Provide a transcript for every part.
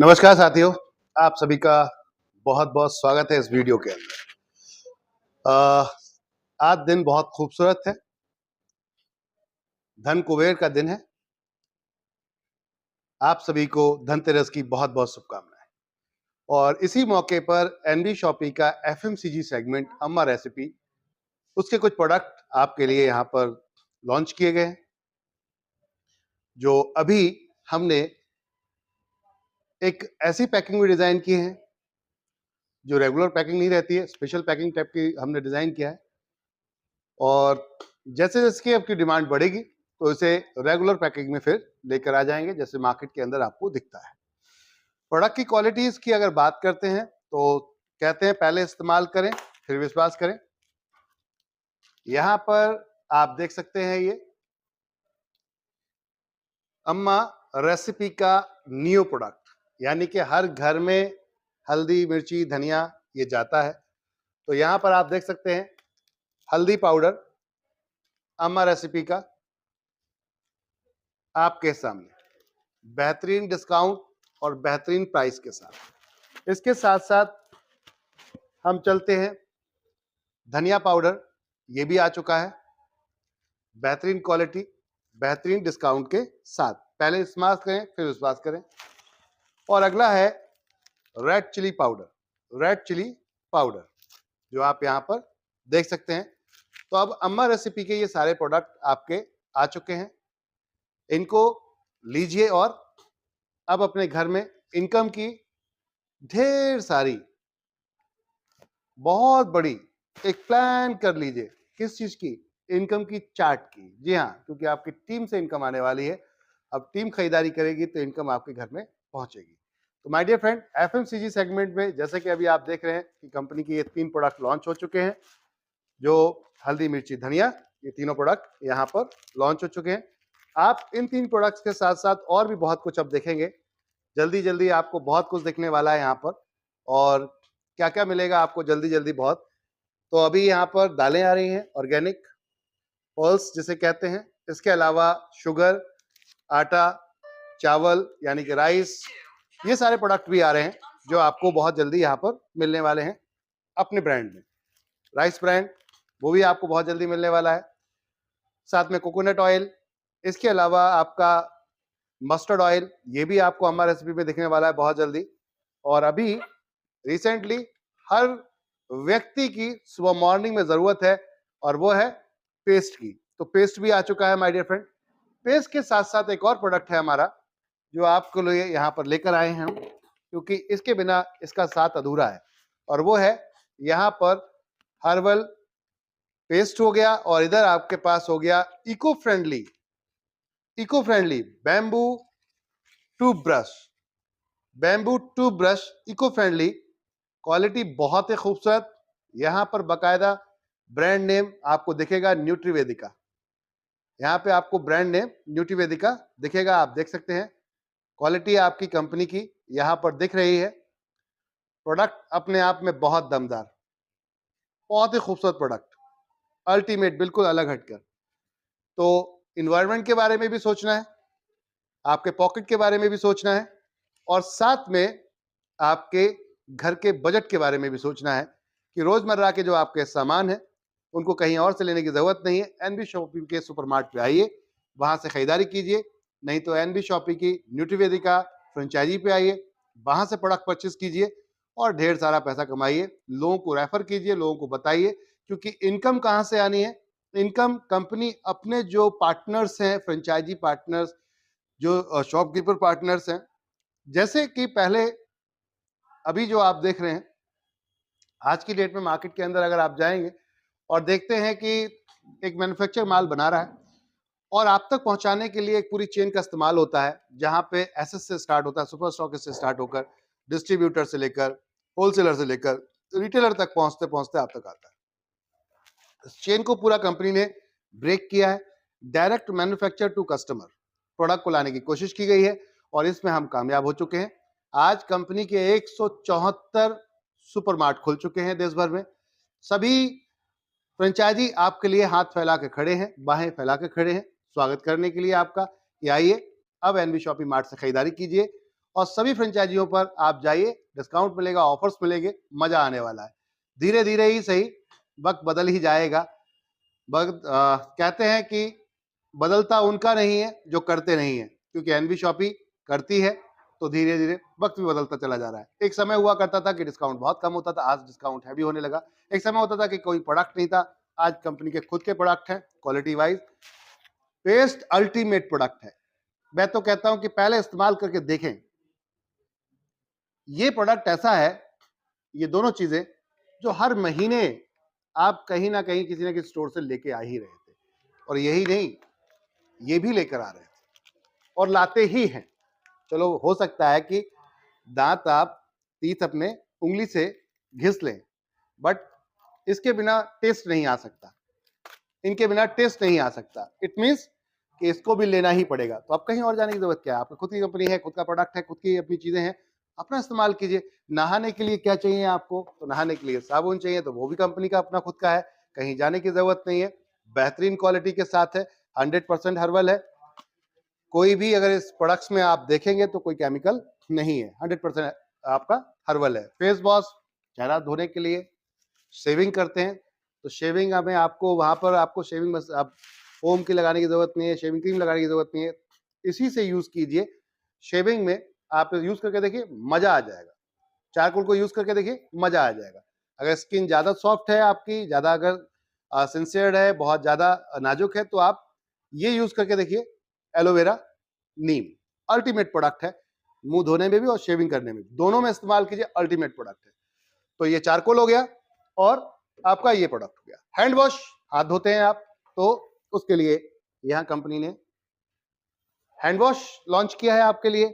नमस्कार साथियों, आप सभी का बहुत बहुत स्वागत है इस वीडियो के अंदर। आज दिन बहुत खूबसूरत है, धन कुबेर का दिन है। आप सभी को धनतेरस की बहुत बहुत शुभकामनाएं। और इसी मौके पर एनबी शॉपी का एफएमसीजी सेगमेंट अम्मा रेसिपी, उसके कुछ प्रोडक्ट आपके लिए यहाँ पर लॉन्च किए गए हैं, जो अभी हमने एक ऐसी पैकिंग में डिजाइन की है जो रेगुलर पैकिंग नहीं रहती है, स्पेशल पैकिंग टाइप की हमने डिजाइन किया है। और जैसे जैसे कि आपकी डिमांड बढ़ेगी तो इसे रेगुलर पैकेज में फिर लेकर आ जाएंगे, जैसे मार्केट के अंदर आपको दिखता है। प्रोडक्ट की क्वालिटीज की अगर बात करते हैं तो कहते हैं पहले इस्तेमाल करें फिर विश्वास करें। यहां पर आप देख सकते हैं ये अम्मा रेसिपी का न्यू प्रोडक्ट, यानी कि हर घर में हल्दी मिर्ची धनिया ये जाता है। तो यहां पर आप देख सकते हैं हल्दी पाउडर अम्मा रेसिपी का आपके सामने, बेहतरीन डिस्काउंट और बेहतरीन प्राइस के साथ। इसके साथ साथ हम चलते हैं धनिया पाउडर, ये भी आ चुका है, बेहतरीन क्वालिटी बेहतरीन डिस्काउंट के साथ। पहले इस्तेमाल करें फिर विश्वास करें। और अगला है रेड चिली पाउडर, जो आप यहां पर देख सकते हैं। तो अब अम्मा रेसिपी के ये सारे प्रोडक्ट आपके आ चुके हैं, इनको लीजिए और अब अपने घर में इनकम की ढेर सारी बहुत बड़ी एक प्लान कर लीजिए। किस चीज की? इनकम की चार्ट की। जी हाँ, क्योंकि आपकी टीम से इनकम आने वाली है। अब टीम खरीदारी करेगी तो इनकम आपके घर में पहुंचेगी। तो my dear friend, FMCG segment में जैसे कि अभी आप देख रहे हैं कि कंपनी के ये 3 प्रोडक्ट लॉन्च हो चुके हैं, जो हल्दी मिर्ची धनिया, ये तीनों प्रोडक्ट यहाँ पर लॉन्च हो चुके हैं। आप इन 3 प्रोडक्ट्स के साथ साथ और भी बहुत कुछ अब देखेंगे। जल्दी जल्दी आपको बहुत कुछ दिखने वाला है यहाँ पर। और क्या क्या मिलेगा आपको जल्दी जल्दी बहुत। तो अभी यहाँ पर दालें आ रही हैं, ऑर्गेनिक पल्स जिसे कहते हैं। इसके अलावा शुगर, आटा, चावल यानी कि राइस, ये सारे प्रोडक्ट भी आ रहे हैं जो आपको बहुत जल्दी यहाँ पर मिलने वाले हैं अपने ब्रांड में। राइस ब्रांड, वो भी आपको बहुत जल्दी मिलने वाला है। साथ में कोकोनट ऑयल, इसके अलावा आपका मस्टर्ड ऑयल, ये भी आपको अम्मा रेसिपी में दिखने वाला है बहुत जल्दी। और अभी रिसेंटली हर व्यक्ति की सुबह मॉर्निंग में जरूरत है, और वो है पेस्ट की। तो पेस्ट भी आ चुका है माय डियर फ्रेंड। पेस्ट के साथ साथ एक और प्रोडक्ट है हमारा जो आपके लिए यहाँ पर लेकर आए हैं हम, क्योंकि इसके बिना इसका साथ अधूरा है। और वो है यहाँ पर हर्बल पेस्ट हो गया, और इधर आपके पास हो गया eco friendly bamboo toothbrush eco friendly. Quality बहुत ही खूबसूरत। यहाँ पर बकायदा ब्रांड नेम आपको दिखेगा न्यूट्रीवेदिका। यहाँ पे आपको ब्रांड नेम न्यूट्रीवेदिका दिखेगा, आप देख सकते हैं। क्वालिटी आपकी कंपनी की यहाँ पर दिख रही है। प्रोडक्ट अपने आप में बहुत दमदार, बहुत ही खूबसूरत प्रोडक्ट, अल्टीमेट, बिल्कुल अलग हटकर। तो इन्वायरमेंट के बारे में भी सोचना है, आपके पॉकेट के बारे में भी सोचना है, और साथ में आपके घर के बजट के बारे में भी सोचना है कि रोजमर्रा के जो आपके सामान है उनको कहीं और से लेने की जरूरत नहीं है। एनबी शॉपिंग के सुपरमार्ट पे आइए, वहां से खरीदारी कीजिए। नहीं तो एनबी शॉपिंग की न्यूट्रीवेदिका फ्रेंचाइजी पे आइए, वहां से प्रोडक्ट परचेज कीजिए और ढेर सारा पैसा कमाइए। लोगों को रेफर कीजिए, लोगों को बताइए, क्योंकि इनकम कहाँ से आनी है? इनकम कंपनी अपने जो पार्टनर्स हैं, फ्रेंचाइजी पार्टनर्स, जो शॉपकीपर पार्टनर्स हैं, जैसे कि पहले अभी जो आप देख रहे हैं आज की डेट में मार्केट के अंदर अगर आप जाएंगे और देखते हैं कि एक मैन्युफैक्चर माल बना रहा है और आप तक पहुंचाने के लिए एक पूरी चेन का इस्तेमाल होता है, जहां पे एसएस से स्टार्ट होता है, सुपर स्टॉकिस्ट से स्टार्ट होकर डिस्ट्रीब्यूटर से लेकर होलसेलर से लेकर रिटेलर तक पहुंचते पहुंचते आप तक आता है। इस चेन को पूरा कंपनी ने ब्रेक किया है। Direct manufacture to customer product को लाने की कोशिश की गई है, और इसमें हम कामयाब हो चुके हैं। आज कंपनी के 174 सुपरमार्ट खुल चुके हैं देश भर में। सभी फ्रेंचाइजी आपके लिए हाथ फैला के खड़े हैं, बाहें फैला के खड़े हैं स्वागत करने के लिए आपका कि आइए अब एनबी शॉपिंग मार्ट से खरीदारी कीजिए और सभी फ्रेंचाइजियों पर आप जाइए, डिस्काउंट मिलेगा, ऑफर्स मिलेंगे, मजा आने वाला है। धीरे धीरे ही सही, वक्त बदल ही जाएगा। वक्त कहते हैं कि बदलता उनका नहीं है जो करते नहीं है, क्योंकि एनबी शॉपी करती है तो धीरे धीरे वक्त भी बदलता चला जा रहा है। एक समय हुआ करता था कि डिस्काउंट बहुत कम होता था, आज डिस्काउंट हैवी होने लगा। एक समय होता था कि कोई प्रोडक्ट नहीं था, आज कंपनी के खुद के प्रोडक्ट हैं, quality wise best ultimate product है। मैं तो कहता हूं कि पहले इस्तेमाल करके देखें। ये प्रोडक्ट ऐसा है, ये दोनों चीजें जो हर महीने आप कहीं ना कहीं किसी न किसी स्टोर से लेके आ ही रहे थे, और यही नहीं, ये भी लेकर आ रहे थे और लाते ही हैं। चलो हो सकता है कि दांत आप तीत अपने उंगली से घिस लें, बट इसके बिना टेस्ट नहीं आ सकता, इनके बिना टेस्ट नहीं आ सकता। इट मीन्स कि इसको भी लेना ही पड़ेगा। तो आप कहीं और जाने की जरूरत क्या है, आपकी खुद की कंपनी है, खुद का प्रोडक्ट है, खुद की अपनी चीजें हैं, अपना इस्तेमाल कीजिए। नहाने के लिए क्या चाहिए आपको, तो नहाने के लिए साबुन चाहिए, तो वो भी कंपनी का अपना खुद का है, कहीं जाने की जरूरत नहीं है, बेहतरीन क्वालिटी के साथ है, 100% हर्बल है। कोई भी अगर इस प्रोडक्ट्स में आप देखेंगे तो कोई केमिकल नहीं है, 100% आपका हर्बल है। फेस वॉश चेहरा धोने के लिए, शेविंग करते हैं तो शेविंग में आपको वहां पर आपको शेविंग बस आप फोम की लगाने की जरूरत नहीं है, शेविंग क्रीम लगाने की जरूरत नहीं है, इसी से यूज कीजिए। शेविंग में आप यूज करके देखिए, मजा आ जाएगा। चारकोल को यूज करके देखिए, मजा आ जाएगा। अगर स्किन ज्यादा सॉफ्ट है आपकी, ज्यादा अगर सिंसियर है, बहुत ज्यादा नाजुक है, तो आप ये यूज करके देखिए, एलोवेरा नीम अल्टीमेट प्रोडक्ट है, मुंह धोने में भी और शेविंग करने में, दोनों में इस्तेमाल कीजिए, अल्टीमेट प्रोडक्ट है। तो ये चारकोल हो गया और आपका ये प्रोडक्ट हो गया। हैंड वॉश, हाथ धोते हैं आप, तो उसके लिए यहां कंपनी ने हैंड वॉश लॉन्च किया है आपके लिए,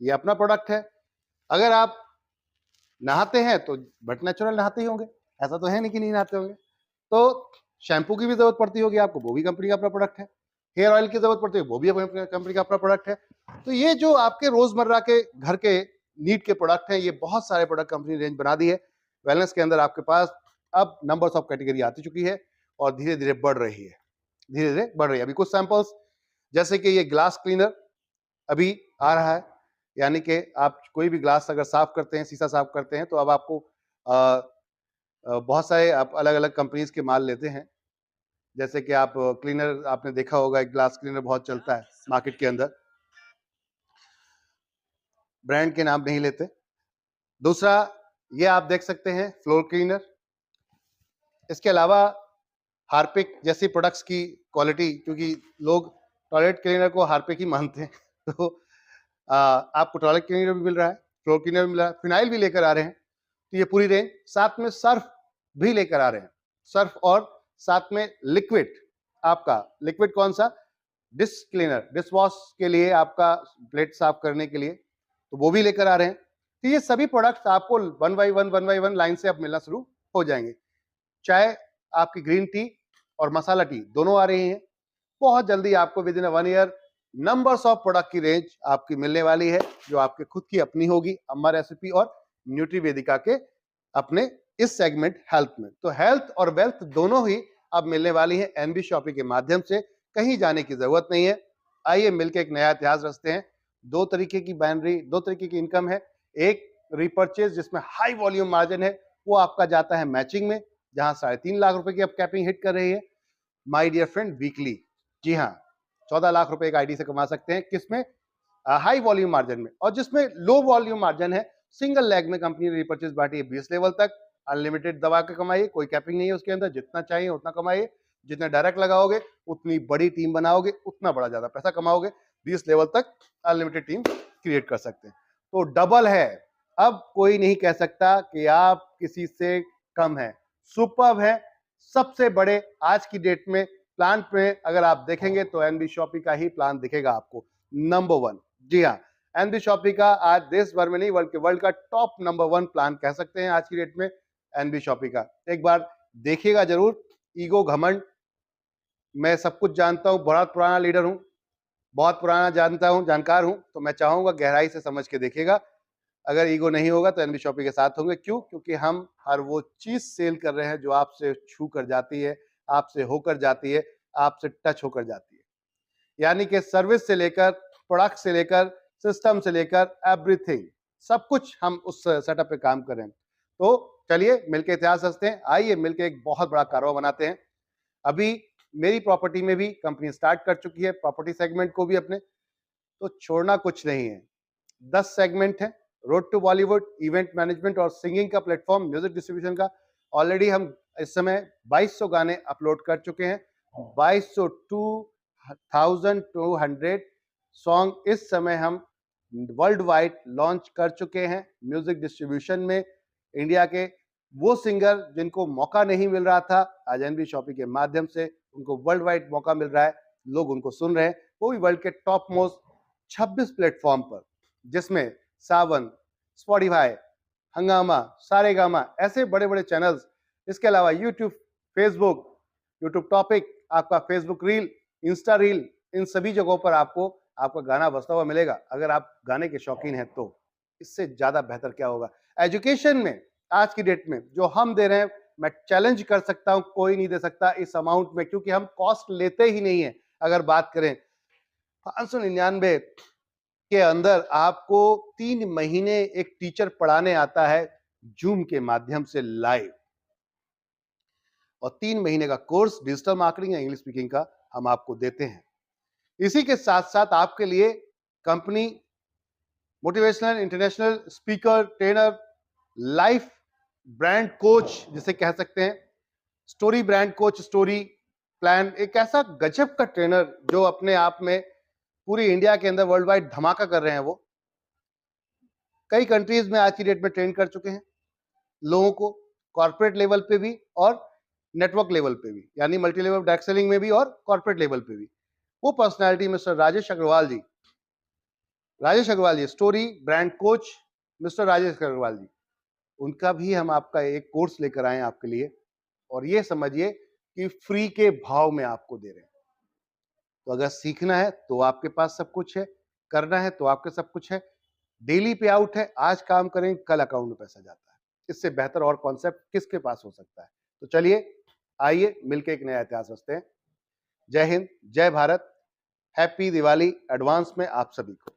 ये अपना प्रोडक्ट है। अगर आप नहाते हैं तो बट नेचुरल नहाते ही होंगे, ऐसा तो है नहीं कि नहीं नहाते होंगे। तो शैम्पू की भी जरूरत पड़ती होगी आपको, वो भी कंपनी का अपना प्रोडक्ट है। हेयर ऑयल की जरूरत पड़ती है, वो भी कंपनी का अपना प्रोडक्ट है। तो ये जो आपके रोजमर्रा के घर के नीड के प्रोडक्ट हैं, ये बहुत सारे प्रोडक्ट कंपनी रेंज बना दी है। वेलनेस के अंदर आपके पास अब नंबर्स ऑफ कैटेगरी आती चुकी है और धीरे धीरे बढ़ रही है, धीरे धीरे बढ़ रही है। अभी कुछ सैंपल्स, जैसे कि ये ग्लास क्लीनर अभी आ रहा है, यानी कि आप कोई भी ग्लास अगर साफ करते हैं, शीशा साफ करते हैं, तो अब आपको बहुत सारे आप अलग अलग कंपनीज के माल लेते हैं। जैसे कि आप क्लीनर आपने देखा होगा, एक ग्लास क्लीनर बहुत चलता है मार्केट के अंदर, ब्रांड के नाम नहीं लेते। दूसरा ये आप देख सकते हैं फ्लोर क्लीनर। इसके अलावा हार्पिक जैसी प्रोडक्ट्स की क्वालिटी, क्योंकि लोग टॉयलेट क्लीनर को हार्पिक ही मानते हैं, तो आपको टॉयलेट क्लीनर भी मिल रहा है, फ्लोर क्लीनर भी मिल रहा है, फिनाइल भी लेकर आ रहे हैं। तो ये पूरी रेंज, साथ में सर्फ भी लेकर आ रहे हैं, सर्फ और साथ में लिक्विड। आपका लिक्विड कौन सा, डिश क्लीनर, डिश वॉश के लिए, आपका प्लेट साफ करने के लिए, तो वो भी लेकर आ रहे हैं। तो ये सभी प्रोडक्ट्स आपको वन बाई वन लाइन से अब मिलना शुरू हो जाएंगे। चाय, आपकी ग्रीन टी और मसाला टी दोनों आ रही हैं। बहुत जल्दी आपको with in 1 year numbers of product की रेंज आपकी मिलने वाली है, जो आपके खुद की अपनी होगी, अम्मा रेसिपी और न्यूट्रीवेदिका के अपने इस सेगमेंट हेल्थ में। तो हेल्थ और वेल्थ दोनों ही अब मिलने वाली है एनबी शॉपी के माध्यम से, कहीं जाने की जरूरत नहीं है। आइए मिलकर एक नया इतिहास रचते हैं। दो तरीके की बाइनरी, दो तरीके की इनकम है। एक रिपर्चेज जिसमें हाई वॉल्यूम मार्जिन है, वो आपका जाता है मैचिंग में, जहां 3.5 लाख रुपए की अब कैपिंग हिट कर रही है। माय डियर फ्रेंड वीकली, जी हाँ, 14 लाख रुपए एक आईडी से कमा सकते हैं, किसमें, हाई वॉल्यूम मार्जिन में। और जिसमें लो वॉल्यूम मार्जिन है, सिंगल लेग में कंपनी ने रिपर्चेज बांटी है 20 लेवल तक, अनलिमिटेड दबा के कमाइए, कोई कैपिंग नहीं है उसके अंदर, जितना चाहिए उतना कमाइए, जितने डायरेक्ट लगाओगे उतनी बड़ी टीम बनाओगे, उतना बड़ा ज्यादा पैसा कमाओगे। 20 लेवल तक अनलिमिटेड टीम क्रिएट कर सकते हैं, तो डबल है। अब कोई नहीं कह सकता कि आप किसी से कम है, सुपर्ब है। सबसे बड़े आज की डेट में प्लान पे अगर आप देखेंगे तो एनबी शॉपी का ही प्लान दिखेगा आपको, नंबर 1। जी हाँ, एनबी शॉपी का आज देश भर में नहीं बल्कि वर्ल्ड का टॉप नंबर 1 प्लान कह सकते हैं आज की डेट में एनबी शॉपी का। एक बार देखिएगा जरूर। ईगो घमंड, मैं सब कुछ जानता हूं, बहुत पुराना लीडर हूं, बहुत पुराना जानता हूं, जानकार हूं, तो मैं चाहूंगा गहराई से समझ के देखिएगा। अगर ईगो नहीं होगा तो एनबी शॉपी के साथ होंगे। क्यों? क्योंकि हम हर वो चीज सेल कर रहे हैं जो आपसे छू कर जाती है, आपसे होकर जाती है, आपसे टच होकर जाती है। यानी कि सर्विस से लेकर, प्रोडक्ट से लेकर, सिस्टम से लेकर एवरीथिंग, सब कुछ हम उस सेटअप पे काम कर रहे हैं। तो चलिए मिलके इतिहास रचते हैं, आइए मिलके एक बहुत बड़ा कारोबार बनाते हैं। अभी मेरी प्रॉपर्टी में भी कंपनी स्टार्ट कर चुकी है, प्रॉपर्टी सेगमेंट को भी अपने, तो छोड़ना कुछ नहीं है। 10 सेगमेंट है, road to Bollywood, event management और सिंगिंग का प्लेटफॉर्म, म्यूजिक डिस्ट्रीब्यूशन का। ऑलरेडी हम इस समय 2200 गाने अपलोड कर चुके हैं। 2200 सॉन्ग इस समय हम वर्ल्ड वाइड लॉन्च कर चुके हैं म्यूजिक डिस्ट्रीब्यूशन में। इंडिया के वो सिंगर जिनको मौका नहीं मिल रहा था, आज एनबी शॉपी के माध्यम से उनको वर्ल्ड वाइड मौका मिल रहा है, लोग उनको सुन रहे हैं, वो भी वर्ल्ड के टॉप मोस्ट 26 प्लेटफॉर्म पर, जिसमें सावन, स्पॉटिफाई, हंगामा, सारेगामा, ऐसे बड़े बड़े चैनल्स, इसके अलावा यूट्यूब, फेसबुक, यूट्यूब टॉपिक, आपका फेसबुक रील, इंस्टा रील, इन सभी जगहों पर आपको आपका गाना बजता हुआ मिलेगा। अगर आप गाने के शौकीन हैं तो इससे ज्यादा बेहतर क्या होगा। एजुकेशन में आज की डेट में जो हम दे रहे हैं, मैं चैलेंज कर सकता हूं, कोई नहीं दे सकता इस अमाउंट में, क्योंकि हम कॉस्ट लेते ही नहीं है। अगर बात करें 599 के अंदर आपको 3 महीने एक टीचर पढ़ाने आता है जूम के माध्यम से लाइव, और 3 महीने का कोर्स डिजिटल मार्केटिंग या इंग्लिश स्पीकिंग का हम आपको देते हैं। इसी के साथ साथ आपके लिए company motivational, international speaker, trainer, life brand coach जिसे कह सकते हैं, story brand coach, story plan, एक ऐसा गजब का ट्रेनर जो अपने आप में पूरी इंडिया के अंदर वर्ल्ड वाइड धमाका कर रहे हैं। वो कई कंट्रीज में आज की डेट में ट्रेन कर चुके हैं लोगों को, कॉर्पोरेट लेवल पे भी और नेटवर्क लेवल पे भी, यानी मल्टी लेवल डायरेक्ट सेलिंग में भी और कॉर्पोरेट लेवल पे भी। वो personality mister Rajesh Agarwal ji, story brand coach mister Rajesh Agarwal ji, उनका भी हम आपका एक कोर्स लेकर आए आपके लिए, और ये समझिए कि फ्री के भाव में आपको दे रहे हैं। तो अगर सीखना है तो आपके पास सब कुछ है, करना है तो आपके सब कुछ है। डेली पे आउट है, आज काम करें कल अकाउंट में पैसा जाता है, इससे बेहतर और कॉन्सेप्ट किसके पास हो सकता है। तो चलिए आइए मिलकर एक नया इतिहास रचते हैं। जय हिंद, जय भारत, हैप्पी दिवाली एडवांस में आप सभी को।